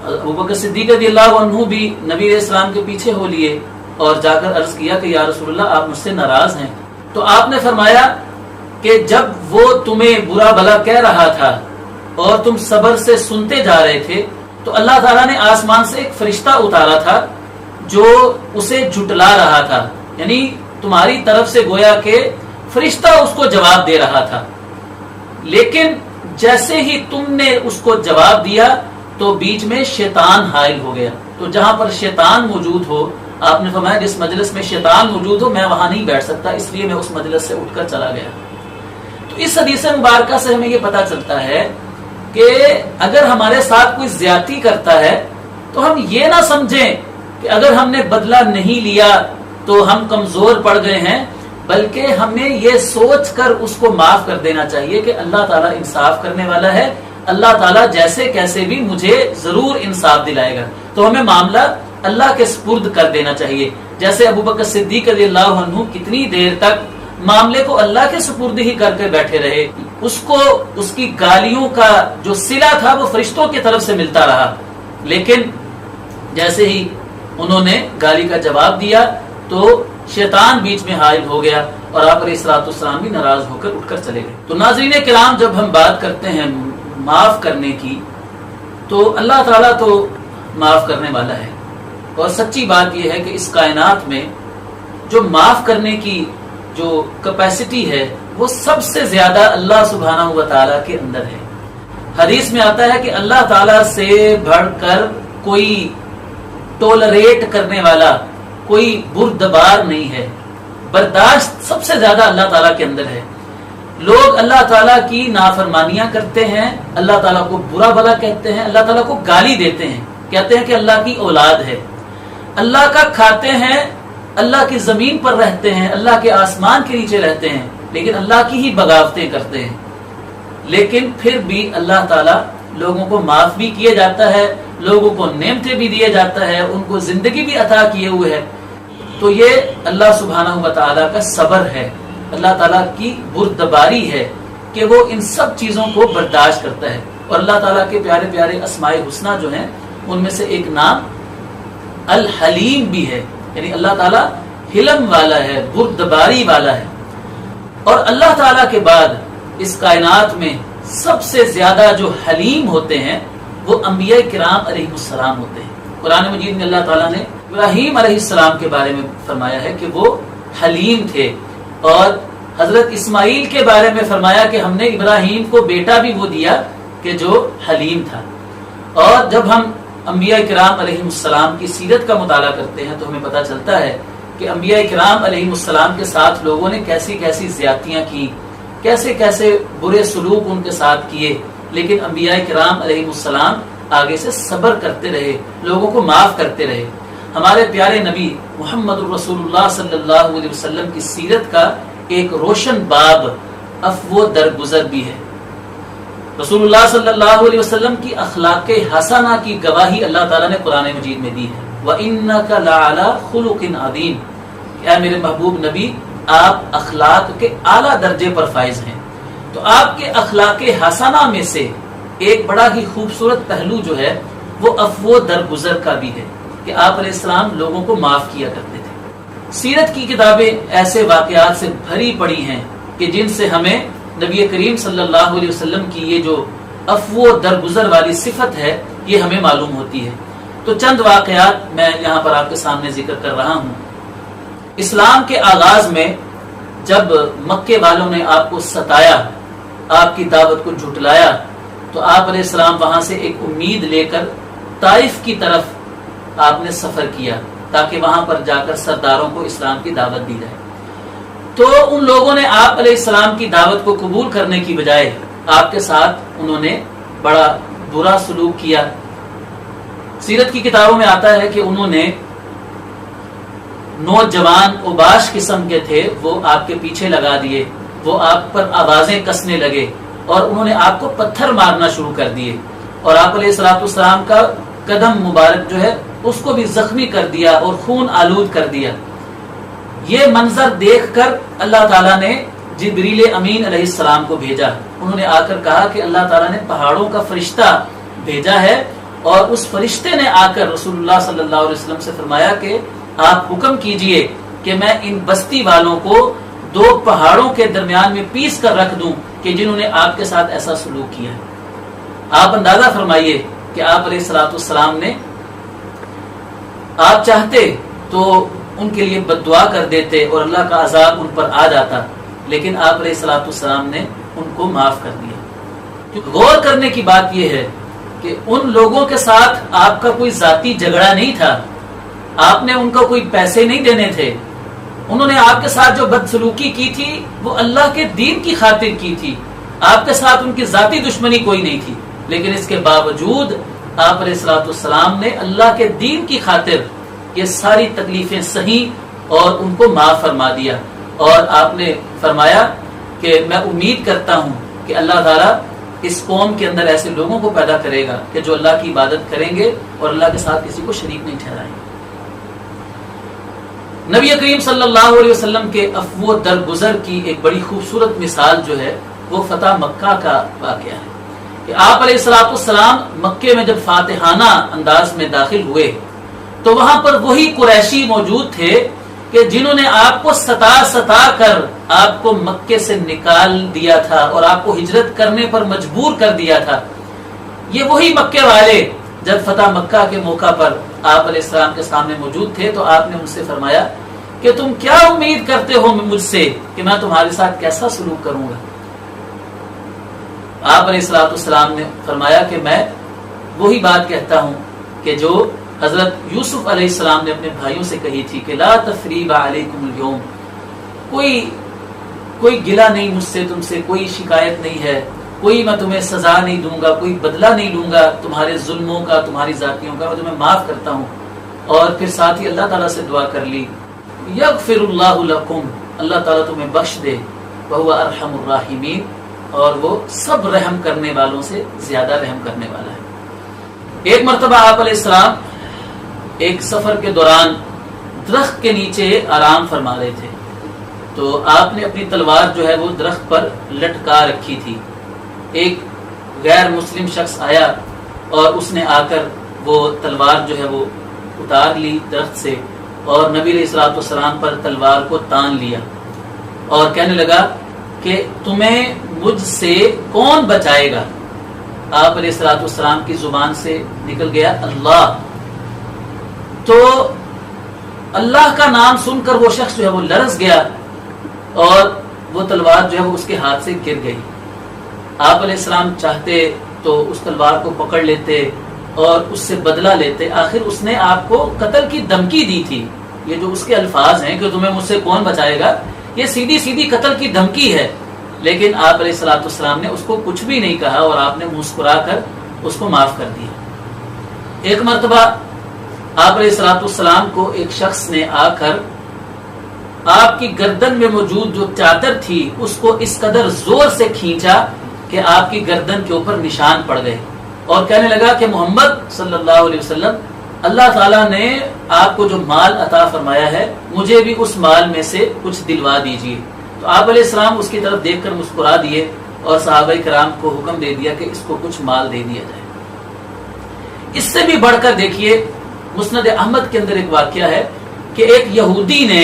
ابو بکر صدیق رضی اللہ عنہ بھی نبی علیہ السلام کے پیچھے ہو لیے اور جا کر عرض کیا کہ یا رسول اللہ آپ مجھ سے ناراض ہیں. تو آپ نے فرمایا کہ جب وہ تمہیں برا بلا کہہ رہا تھا اور تم صبر سے سنتے جا رہے تھے تو اللہ تعالیٰ نے آسمان سے ایک فرشتہ اتارا تھا جو اسے جھٹلا رہا تھا، یعنی تمہاری طرف سے گویا کہ فرشتہ اس کو جواب دے رہا تھا. لیکن جیسے ہی تم نے اس کو جواب دیا تو بیچ میں شیطان حائل ہو گیا. تو جہاں پر شیطان موجود ہو، آپ نے فرمایا جس مجلس میں شیطان موجود ہو میں وہاں نہیں بیٹھ سکتا، اس لیے میں اس مجلس سے اٹھ کر چلا گیا. تو اس حدیث مبارکہ سے ہمیں یہ پتا چلتا ہے کہ اگر ہمارے ساتھ کوئی زیادتی کرتا ہے تو ہم یہ نہ سمجھیں کہ اگر ہم نے بدلہ نہیں لیا تو ہم کمزور پڑ گئے ہیں، بلکہ ہمیں یہ سوچ کر اس کو معاف کر دینا چاہیے کہ اللہ تعالیٰ انصاف کرنے والا ہے، اللہ تعالیٰ جیسے کیسے بھی مجھے ضرور انصاف دلائے گا. تو ہمیں معاملہ اللہ کے سپرد کر دینا چاہیے. جیسے ابو بکر صدیق رضی اللہ عنہ کتنی دیر تک معاملے کو اللہ کے سپرد ہی کر کے بیٹھے رہے، اس کو اس کی گالیوں کا جو صلہ تھا وہ فرشتوں کی طرف سے ملتا رہا. لیکن جیسے ہی انہوں نے گالی کا جواب دیا تو شیطان بیچ میں حائل ہو گیا اور آپ علیہ الصلوۃ والسلام بھی ناراض ہو کر اٹھ کر چلے گئے. تو ناظرین کرام، جب ہم بات کرتے ہیں معاف کرنے کی تو اللہ تعالیٰ تو معاف کرنے والا ہے، اور سچی بات یہ ہے کہ اس کائنات میں جو معاف کرنے کی جو کیپیسٹی ہے وہ سب سے زیادہ اللہ سبحانہ و تعالیٰ کے اندر ہے. حدیث میں آتا ہے کہ اللہ تعالیٰ سے بڑھ کر کوئی ٹولریٹ کرنے والا، کوئی بردبار نہیں ہے. برداشت سب سے زیادہ اللہ تعالیٰ کے اندر ہے. لوگ اللہ تعالیٰ کی نافرمانیاں کرتے ہیں، اللہ تعالیٰ کو برا بھلا کہتے ہیں، اللہ تعالیٰ کو گالی دیتے ہیں، کہتے ہیں کہ اللہ کی اولاد ہے، اللہ کا کھاتے ہیں، اللہ کی زمین پر رہتے ہیں، اللہ کے آسمان کے نیچے رہتے ہیں، لیکن اللہ کی ہی بغاوتیں کرتے ہیں. لیکن پھر بھی اللہ تعالیٰ لوگوں کو معاف بھی کیے جاتا ہے، لوگوں کو نعمتیں بھی دیے جاتا ہے، ان کو زندگی بھی عطا کیے ہوئے ہے. تو یہ اللہ سبحانہ و تعالیٰ کا صبر ہے، اللہ تعالیٰ کی بردباری ہے کہ وہ ان سب چیزوں کو برداشت کرتا ہے. اور اللہ تعالیٰ کے پیارے پیارے اسماء الحسنی جو ہیں ان میں سے ایک نام الحلیم بھی ہے، یعنی اللہ تعالیٰ حلم والا ہے، بردباری والا ہے. اور اللہ تعالیٰ کے بعد اس کائنات میں سب سے زیادہ جو حلیم ہوتے ہیں وہ انبیاء کرام علیہ السلام ہوتے ہیں. قرآن مجید میں اللہ تعالیٰ نے ابراہیم علیہ السلام کے بارے میں فرمایا ہے کہ وہ حلیم تھے، اور حضرت اسماعیل کے بارے میں فرمایا کہ ہم نے ابراہیم کو بیٹا بھی وہ دیا کہ جو حلیم تھا. اور جب ہم انبیاء کرام علیہ السلام کی سیرت کا مطالعہ کرتے ہیں تو ہمیں پتہ چلتا ہے کہ انبیاء کرام علیہ السلام کے ساتھ لوگوں نے کیسی کیسی زیادتیاں کی، کیسے کیسے برے سلوک ان کے ساتھ کیے، لیکن انبیاء کرام علیہ السلام آگے سے صبر کرتے رہے، لوگوں کو معاف کرتے رہے. ہمارے پیارے نبی محمد رسول اللہ صلی اللہ علیہ وسلم کی سیرت کا ایک روشن باب عفو درگزر بھی ہے. رسول اللہ صلی اللہ علیہ وسلم کی اخلاق حسنہ کی گواہی اللہ تعالیٰ نے قرآن مجید میں دی ہے. وَإِنَّكَ لَعَلَىٰ خُلُقٍ عَظِيمٍ، اے میرے محبوب نبی آپ اخلاق کے اعلیٰ درجے پر فائز ہیں. تو آپ کے اخلاق حسنہ میں سے ایک بڑا ہی خوبصورت پہلو جو ہے وہ عفو درگزر کا بھی ہے کہ آپ علیہ السلام لوگوں کو معاف کیا کرتے تھے. سیرت کی کتابیں ایسے واقعات سے بھری پڑی ہیں کہ جن سے ہمیں نبی کریم صلی اللہ علیہ وسلم کی یہ جو عفو درگزر والی صفت ہے یہ ہمیں معلوم ہوتی ہے. تو چند واقعات میں یہاں پر آپ کے سامنے ذکر کر رہا ہوں. اسلام کے آغاز میں جب مکے والوں نے آپ کو ستایا آپ کی دعوت کو جھٹلایا تو آپ علیہ السلام وہاں سے ایک امید لے کر طائف کی طرف آپ نے سفر کیا تاکہ وہاں پر جا کر سرداروں کو اسلام کی دعوت دی جائے. تو ان لوگوں نے آپ علیہ السلام کی دعوت کو قبول کرنے کی بجائے آپ کے ساتھ انہوں نے بڑا برا سلوک کیا. سیرت کی کتابوں میں آتا ہے کہ انہوں نے نوجوان اوباش قسم کے تھے وہ آپ کے پیچھے لگا دیے, وہ آپ پر آوازیں کسنے لگے اور انہوں نے آپ کو پتھر مارنا شروع کر دیے اور آپ علیہ السلام کا قدم مبارک جو ہے اس کو بھی زخمی کر دیا اور خون آلود کر دیا. یہ منظر دیکھ کر اللہ تعالیٰ نے جبریل امین علیہ السلام کو بھیجا. انہوں نے آ کر کہا کہ اللہ تعالیٰ نے پہاڑوں کا فرشتہ بھیجا ہے اور اس فرشتے نے آ کر رسول اللہ صلی اللہ علیہ وسلم سے فرمایا کہ آپ حکم کیجئے کہ میں ان بستی والوں کو 2 پہاڑوں کے درمیان میں پیس کر رکھ دوں کہ جنہوں نے آپ کے ساتھ ایسا سلوک کیا ہے. آپ اندازہ فرمائیے کہ آپ علیہ السلام نے آپ چاہتے تو ان کے لیے بد دعا کر دیتے اور اللہ کا عذاب ان پر آ جاتا, لیکن آپ علیہ السلام نے ان کو معاف کر دیا. غور کرنے کی بات یہ ہے کہ ان لوگوں کے ساتھ آپ کا کوئی ذاتی جھگڑا نہیں تھا, آپ نے ان کو کوئی پیسے نہیں دینے تھے, انہوں نے آپ کے ساتھ جو بدسلوکی کی تھی وہ اللہ کے دین کی خاطر کی تھی, آپ کے ساتھ ان کی ذاتی دشمنی کوئی نہیں تھی, لیکن اس کے باوجود آپ علیہ السلام نے اللہ کے دین کی خاطر یہ ساری تکلیفیں سہیں اور ان کو معاف فرما دیا. اور آپ نے فرمایا کہ میں امید کرتا ہوں کہ اللہ تعالیٰ اس قوم کے اندر ایسے لوگوں کو پیدا کرے گا کہ جو اللہ کی عبادت کریں گے اور اللہ کے ساتھ کسی کو شریک نہیں ٹھہرائیں گے. نبی کریم صلی اللہ علیہ وسلم کے عفو و درگزر کی ایک بڑی خوبصورت مثال جو ہے وہ فتح مکہ کا واقعہ ہے کہ آپ علیہ السلام مکے میں جب فاتحانہ انداز میں داخل ہوئے تو وہاں پر وہی قریشی موجود تھے کہ جنہوں نے آپ کو ستا کر آپ کو مکے سے نکال دیا تھا اور آپ کو ہجرت کرنے پر مجبور کر دیا تھا. یہ وہی مکے والے جب فتح مکہ کے موقع پر آپ علیہ السلام کے سامنے موجود تھے تو آپ نے ان سے فرمایا کہ تم کیا امید کرتے ہو مجھ سے کہ میں تمہارے ساتھ کیسا سلوک کروں گا. آپ علیہ السلام نے فرمایا کہ میں وہی بات کہتا ہوں کہ جو حضرت یوسف علیہ السلام نے اپنے بھائیوں سے کہی تھی کہ لا تثریب علیکم اليوم, کوئی گلہ نہیں مجھ سے, تم سے کوئی شکایت نہیں ہے, کوئی میں تمہیں سزا نہیں دوں گا, کوئی بدلہ نہیں لوں گا تمہارے ظلموں کا, تمہاری ذاتیوں کا, میں تمہیں معاف کرتا ہوں. اور پھر ساتھ ہی اللہ تعالیٰ سے دعا کر لی یغفر اللہ لکم, اللہ تعالیٰ تمہیں بخش دے, وہو ارحم الراحمین, اور وہ سب رحم کرنے والوں سے زیادہ رحم کرنے والا ہے. ایک مرتبہ آپ علیہ السلام ایک سفر کے دوران درخت کے نیچے آرام فرما رہے تھے تو آپ نے اپنی تلوار جو ہے وہ درخت پر لٹکا رکھی تھی. ایک غیر مسلم شخص آیا اور اس نے آ کر وہ تلوار جو ہے وہ اتار لی درخت سے اور نبی علیہ السلام پر تلوار کو تان لیا اور کہنے لگا کہ تمہیں مجھ سے کون بچائے گا. آپ علیہ السلام کی زبان سے نکل گیا اللہ. تو اللہ کا نام سن کر وہ شخص جو ہے وہ لرز گیا اور وہ تلوار جو ہے وہ اس کے ہاتھ سے گر گئی. آپ علیہ السلام چاہتے تو اس تلوار کو پکڑ لیتے اور اس سے بدلہ لیتے, آخر اس نے آپ کو قتل کی دھمکی دی تھی. یہ جو اس کے الفاظ ہیں کہ تمہیں مجھ سے کون بچائے گا, یہ سیدھی سیدھی قتل کی دھمکی ہے, لیکن آپ علیہ السلام نے اس کو کچھ بھی نہیں کہا اور آپ نے مسکرا کر اس کو معاف کر دیا. ایک مرتبہ آپ علیہ السلام کو ایک شخص نے آ کر آپ کی گردن میں موجود جو چادر تھی اس کو اس قدر زور سے کھینچا کہ آپ کی گردن کے اوپر نشان پڑ گئے اور کہنے لگا کہ محمد صلی اللہ علیہ وسلم, اللہ تعالیٰ نے آپ کو جو مال عطا فرمایا ہے مجھے بھی اس مال میں سے کچھ دلوا دیجیے. تو آپ علیہ السلام اس کی طرف دیکھ کر مسکرا دیے اور صحابہ کرام کو حکم دے دیا کہ اس کو کچھ مال دے دیا جائے. اس سے بھی بڑھ کر دیکھیے مسند احمد کے اندر ایک واقعہ ہے کہ ایک یہودی نے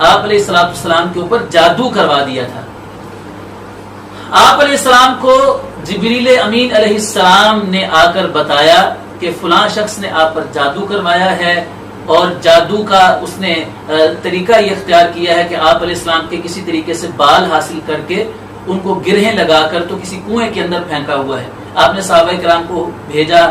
آپ علیہ السلام کے اوپر جادو کروا دیا تھا. آپ علیہ السلام کو جبریل امین علیہ السلام نے آ کر بتایا کہ فلاں شخص نے آپ پر جادو کروایا ہے اور جادو کا اس نے طریقہ یہ اختیار کیا ہے کہ آپ علیہ السلام کے کسی طریقے سے بال حاصل کر کے ان کو گرہیں لگا کر تو کسی کنویں کے اندر پھینکا ہوا ہے. آپ نے صحابہ کرام کو بھیجا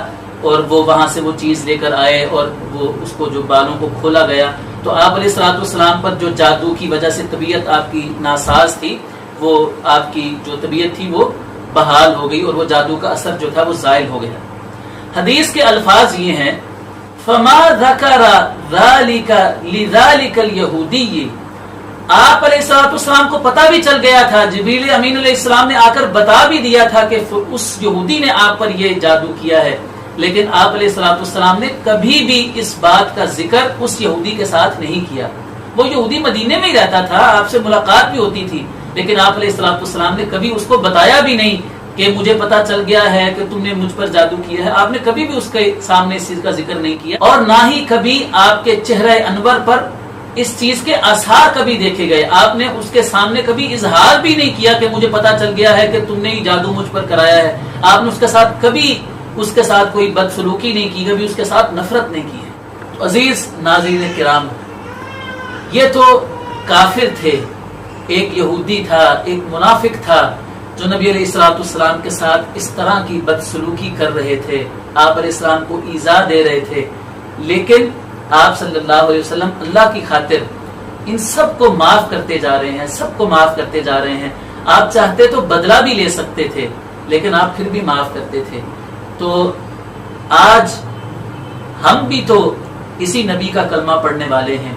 اور وہ وہاں سے وہ چیز لے کر آئے اور وہ اس کو جو بالوں کو کھولا گیا تو آپ علیہ الصلوۃ والسلام پر جو جادو کی وجہ سے طبیعت آپ کی ناساز تھی وہ آپ کی جو طبیعت تھی وہ بحال ہو گئی اور وہ جادو کا اثر جو تھا وہ زائل ہو گیا. حدیث کے الفاظ یہ ہیں فما ذکر ذلک لذلک الیہودی. آپ علیہ الصلوۃ والسلام کو پتہ بھی چل گیا تھا, جبریل امین علیہ السلام نے آ کر بتا بھی دیا تھا کہ اس یہودی نے آپ پر یہ جادو کیا ہے, لیکن آپ علیہ الصلوۃ والسلام نے کبھی بھی اس بات کا ذکر اس یہودی کے ساتھ نہیں کیا. وہ یہودی مدینے میں ہی رہتا تھا, آپ سے ملاقات بھی ہوتی تھی, لیکن آپ علیہ الصلوۃ والسلام نے کبھی اس کو بتایا بھی نہیں کہ مجھے پتا چل گیا ہے کہ تم نے مجھ پر جادو کیا ہے. آپ نے کبھی بھی اس کے سامنے اس چیز کا ذکر نہیں کیا, اور نہ ہی کبھی آپ کے چہرہ انور پر اس چیز کے آثار کبھی دیکھے گئے. آپ نے اس کے سامنے کبھی اظہار بھی نہیں کیا کہ مجھے پتا چل گیا ہے کہ تم نے یہ جادو مجھ پر کرایا ہے. آپ نے اس کے ساتھ کبھی اس کے ساتھ کوئی بدسلوکی نہیں کی, کبھی اس کے ساتھ نفرت نہیں کی ہے. تو عزیز ناظرین کرام, یہ تو کافر تھے, ایک یہودی تھا, ایک منافق تھا جو نبی علیہ الصلوۃ والسلام کے ساتھ اس طرح کی بدسلوکی کر رہے تھے, آپ علیہ السلام کو ایذا دے رہے تھے. لیکن آپ صلی اللہ علیہ وسلم اللہ کی خاطر ان سب کو معاف کرتے جا رہے ہیں, سب کو معاف کرتے جا رہے ہیں. آپ چاہتے تو بدلہ بھی لے سکتے تھے, لیکن آپ پھر بھی معاف کرتے تھے. تو آج ہم بھی تو اسی نبی کا کلمہ پڑھنے والے ہیں.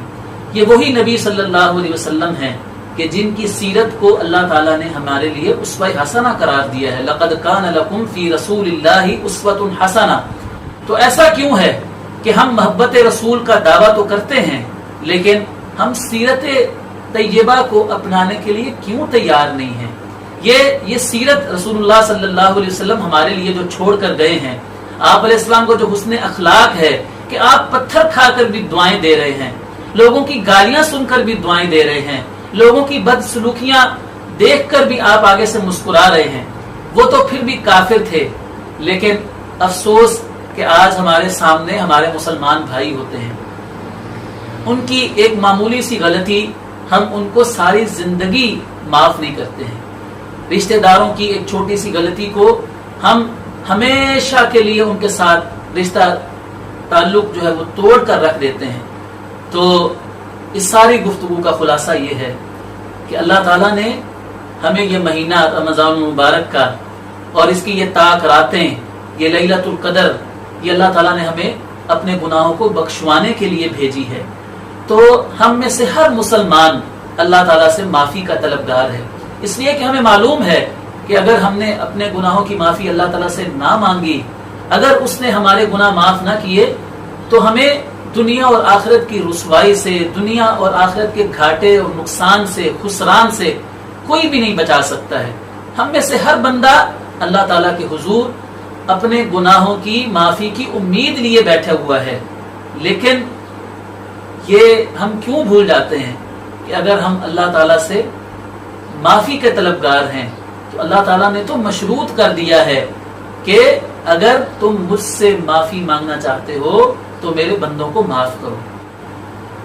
یہ وہی نبی صلی اللہ علیہ وسلم ہیں کہ جن کی سیرت کو اللہ تعالیٰ نے ہمارے لیے اسوہ حسنہ قرار دیا ہے. لقد کان لکم فی رسول اللہ اسوۃ حسنہ. تو ایسا کیوں ہے کہ ہم محبت رسول کا دعویٰ تو کرتے ہیں, لیکن ہم سیرت طیبہ کو اپنانے کے لیے کیوں تیار نہیں ہیں؟ یہ سیرت رسول اللہ صلی اللہ علیہ وسلم ہمارے لیے جو چھوڑ کر گئے ہیں, آپ علیہ السلام کو جو حسن اخلاق ہے کہ آپ پتھر کھا کر بھی دعائیں دے رہے ہیں, لوگوں کی گالیاں سن کر بھی دعائیں دے رہے ہیں, لوگوں کی بدسلوکیاں دیکھ کر بھی آپ آگے سے مسکرا رہے ہیں. وہ تو پھر بھی کافر تھے, لیکن افسوس کہ آج ہمارے سامنے ہمارے مسلمان بھائی ہوتے ہیں, ان کی ایک معمولی سی غلطی ہم ان کو ساری زندگی معاف نہیں کرتے ہیں. رشتہ داروں کی ایک چھوٹی سی غلطی کو ہم ہمیشہ کے لیے ان کے ساتھ رشتہ تعلق جو ہے وہ توڑ کر رکھ دیتے ہیں. تو اس ساری گفتگو کا خلاصہ یہ ہے کہ اللہ تعالیٰ نے ہمیں یہ مہینہ رمضان المبارک کا اور اس کی یہ طاق راتیں, یہ لیلۃ القدر, یہ اللہ تعالیٰ نے ہمیں اپنے گناہوں کو بخشوانے کے لیے بھیجی ہے. تو ہم میں سے ہر مسلمان اللہ تعالیٰ سے معافی کا طلبگار ہے, اس لیے کہ ہمیں معلوم ہے کہ اگر ہم نے اپنے گناہوں کی معافی اللہ تعالیٰ سے نہ مانگی, اگر اس نے ہمارے گناہ معاف نہ کیے, تو ہمیں دنیا اور آخرت کی رسوائی سے, دنیا اور آخرت کے گھاٹے اور نقصان سے, خسران سے کوئی بھی نہیں بچا سکتا ہے. ہم میں سے ہر بندہ اللہ تعالیٰ کے حضور اپنے گناہوں کی معافی کی امید لیے بیٹھا ہوا ہے, لیکن یہ ہم کیوں بھول جاتے ہیں کہ اگر ہم اللہ تعالیٰ سے معافی کے طلبگار ہیں تو اللہ تعالیٰ نے تو مشروط کر دیا ہے کہ اگر تم مجھ سے معافی مانگنا چاہتے ہو تو میرے بندوں کو معاف کرو.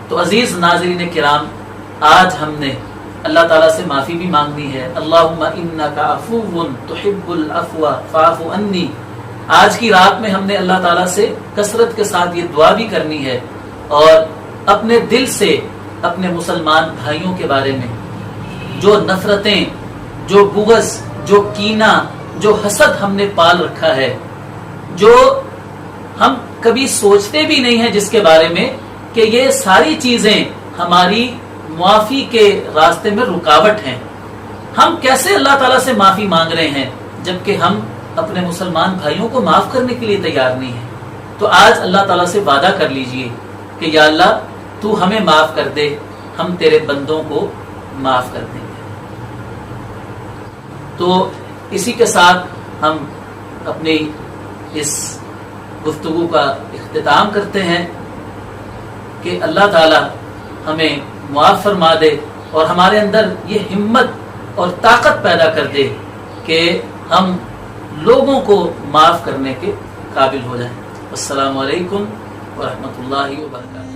تو عزیز ناظرین کرام, آج ہم نے اللہ تعالیٰ سے معافی بھی مانگنی ہے. اللہم انک عفو تحب العفو فاعف عنی. آج کی رات میں ہم نے اللہ تعالیٰ سے کثرت کے ساتھ یہ دعا بھی کرنی ہے, اور اپنے دل سے اپنے مسلمان بھائیوں کے بارے میں جو نفرتیں, جو بغض, جو کینہ, جو حسد ہم نے پال رکھا ہے, جو ہم کبھی سوچتے بھی نہیں ہیں جس کے بارے میں کہ یہ ساری چیزیں ہماری معافی کے راستے میں رکاوٹ ہیں. ہم کیسے اللہ تعالیٰ سے معافی مانگ رہے ہیں جبکہ ہم اپنے مسلمان بھائیوں کو معاف کرنے کے لیے تیار نہیں ہیں؟ تو آج اللہ تعالیٰ سے وعدہ کر لیجئے کہ یا اللہ تو ہمیں معاف کر دے, ہم تیرے بندوں کو معاف کر دیں گے. تو اسی کے ساتھ ہم اپنی اس گفتگو کا اختتام کرتے ہیں کہ اللہ تعالی ہمیں معاف فرما دے اور ہمارے اندر یہ ہمت اور طاقت پیدا کر دے کہ ہم لوگوں کو معاف کرنے کے قابل ہو جائیں. السلام علیکم ورحمۃ اللہ وبرکاتہ.